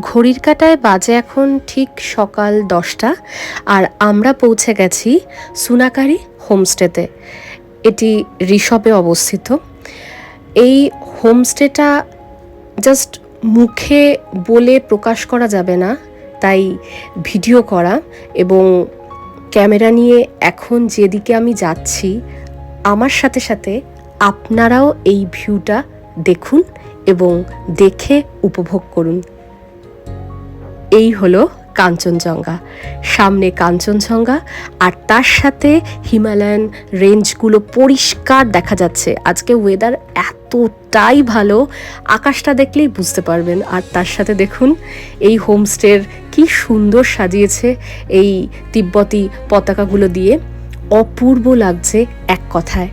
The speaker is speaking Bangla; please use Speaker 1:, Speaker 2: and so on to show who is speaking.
Speaker 1: ঘড়ির কাঁটায় বাজে এখন ঠিক সকাল 10টা, আর আমরা পৌঁছে গেছি সুনাকারি হোমস্টেতে। এটি ঋষভে অবস্থিত। এই হোমস্টেটা জাস্ট মুখে বলে প্রকাশ করা যাবে না, তাই ভিডিও করা। এবং ক্যামেরা নিয়ে এখন যেদিকে আমি যাচ্ছি, আমার সাথে সাথে আপনারাও এই ভিউটা দেখুন এবং দেখে উপভোগ করুন। এই হলো কাঞ্চনজঙ্ঘা, সামনে কাঞ্চনজঙ্ঘা আর তার সাথে হিমালয়ান রেঞ্জগুলো পরিষ্কার দেখা যাচ্ছে। আজকে ওয়েদার এতটাই ভালো, আকাশটা দেখলেই বুঝতে পারবেন। আর তার সাথে দেখুন এই হোমস্টের কি সুন্দর সাজিয়েছে এই তিব্বতী পতাকাগুলো দিয়ে, অপূর্ব লাগছে এক কথায়।